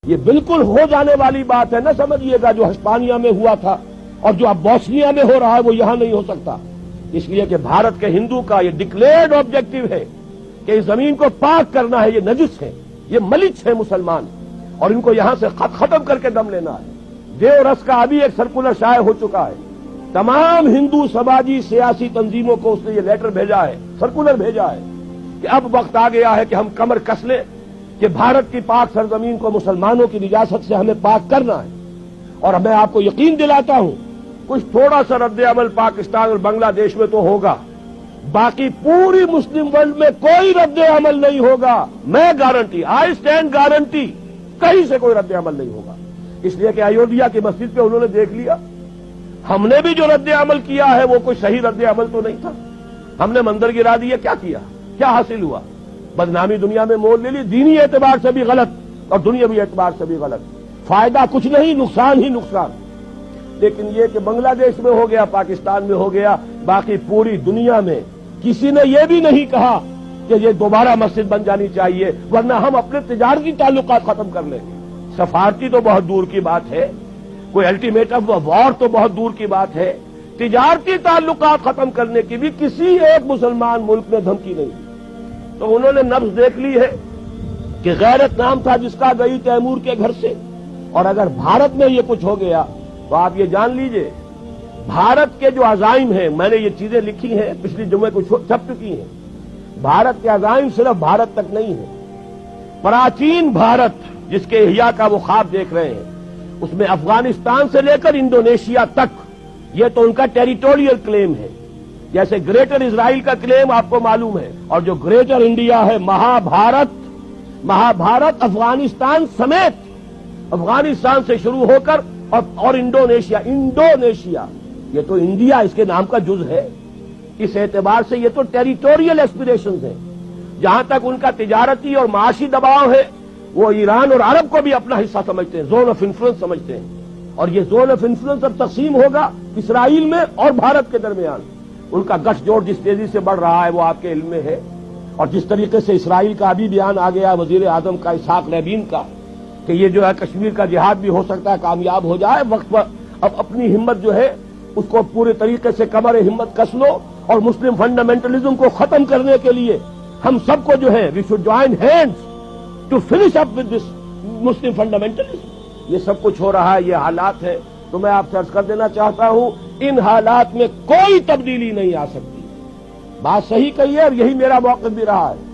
یہ بالکل ہو جانے والی بات ہے، نہ سمجھیے گا جو ہسپانیہ میں ہوا تھا اور جو اب بوسنیا میں ہو رہا ہے وہ یہاں نہیں ہو سکتا، اس لیے کہ بھارت کے ہندو کا یہ ڈکلیئرڈ آبجیکٹو ہے کہ اس زمین کو پاک کرنا ہے، یہ نجس ہے، یہ ملچ ہے مسلمان، اور ان کو یہاں سے ختم کر کے دم لینا ہے۔ دیو رس کا ابھی ایک سرکولر شائع ہو چکا ہے، تمام ہندو سماجی سیاسی تنظیموں کو اس نے یہ لیٹر بھیجا ہے، سرکولر بھیجا ہے کہ اب وقت آ گیا ہے کہ ہم کمر کس لیں کہ بھارت کی پاک سرزمین کو مسلمانوں کی نجاست سے ہمیں پاک کرنا ہے۔ اور میں آپ کو یقین دلاتا ہوں کچھ تھوڑا سا رد عمل پاکستان اور بنگلہ دیش میں تو ہوگا، باقی پوری مسلم ورلڈ میں کوئی رد عمل نہیں ہوگا۔ میں گارنٹی، آئی اسٹینڈ گارنٹی، کہیں سے کوئی رد عمل نہیں ہوگا، اس لیے کہ ایودھیا کی مسجد پہ انہوں نے دیکھ لیا، ہم نے بھی جو رد عمل کیا ہے وہ کوئی صحیح رد عمل تو نہیں تھا، ہم نے مندر گرا دیا، کیا کیا، کیا حاصل ہوا؟ بدنامی دنیا میں مول لے لی، دینی اعتبار سے بھی غلط اور دنیاوی اعتبار سے بھی غلط، فائدہ کچھ نہیں، نقصان ہی نقصان۔ لیکن یہ کہ بنگلہ دیش میں ہو گیا، پاکستان میں ہو گیا، باقی پوری دنیا میں کسی نے یہ بھی نہیں کہا کہ یہ دوبارہ مسجد بن جانی چاہیے ورنہ ہم اپنے تجارتی تعلقات ختم کر لیں گے۔ سفارتی تو بہت دور کی بات ہے، کوئی الٹیمیٹم وار تو بہت دور کی بات ہے، تجارتی تعلقات ختم کرنے کی بھی کسی ایک مسلمان ملک نے دھمکی نہیں دی۔ تو انہوں نے نبض دیکھ لی ہے کہ غیرت نام تھا جس کا، گئی تیمور کے گھر سے، اور اگر بھارت میں یہ کچھ ہو گیا تو آپ یہ جان لیجئے بھارت کے جو عزائم ہیں، میں نے یہ چیزیں لکھی ہیں، پچھلی جمعے کو چھپ چکی ہیں، بھارت کے عزائم صرف بھارت تک نہیں ہیں، پراچین بھارت جس کے احیاء کا وہ خواب دیکھ رہے ہیں، اس میں افغانستان سے لے کر انڈونیشیا تک یہ تو ان کا ٹیریٹوریل کلیم ہے، جیسے گریٹر اسرائیل کا کلیم آپ کو معلوم ہے، اور جو گریٹر انڈیا ہے، مہابھارت افغانستان سمیت، افغانستان سے شروع ہو کر اور انڈونیشیا یہ تو انڈیا اس کے نام کا جز ہے، اس اعتبار سے یہ تو ٹیریٹوریل ایسپیریشنز ہیں۔ جہاں تک ان کا تجارتی اور معاشی دباؤ ہے وہ ایران اور عرب کو بھی اپنا حصہ سمجھتے ہیں، زون آف انفلوئنس سمجھتے ہیں، اور یہ زون آف انفلوئنس اب تقسیم ہوگا اسرائیل میں اور بھارت کے درمیان۔ ان کا گٹھ جوڑ جس تیزی سے بڑھ رہا ہے وہ آپ کے علم میں ہے، اور جس طریقے سے اسرائیل کا ابھی بیان آ گیا وزیر اعظم کا اسحاق رابین کا کہ یہ جو ہے کشمیر کا جہاد بھی ہو سکتا ہے کامیاب ہو جائے، وقت پر اب اپنی ہمت جو ہے اس کو پورے طریقے سے کمر ہمت کس لو، اور مسلم فنڈامنٹلزم کو ختم کرنے کے لیے ہم سب کو جو ہے we should join hands to finish up with this Muslim fundamentalism. یہ سب کچھ ہو رہا ہے، یہ حالات ہے، تو میں آپ سے عرض کر دینا چاہتا ہوں ان حالات میں کوئی تبدیلی نہیں آ سکتی۔ بات صحیح کہی ہے اور یہی میرا موقف بھی رہا ہے۔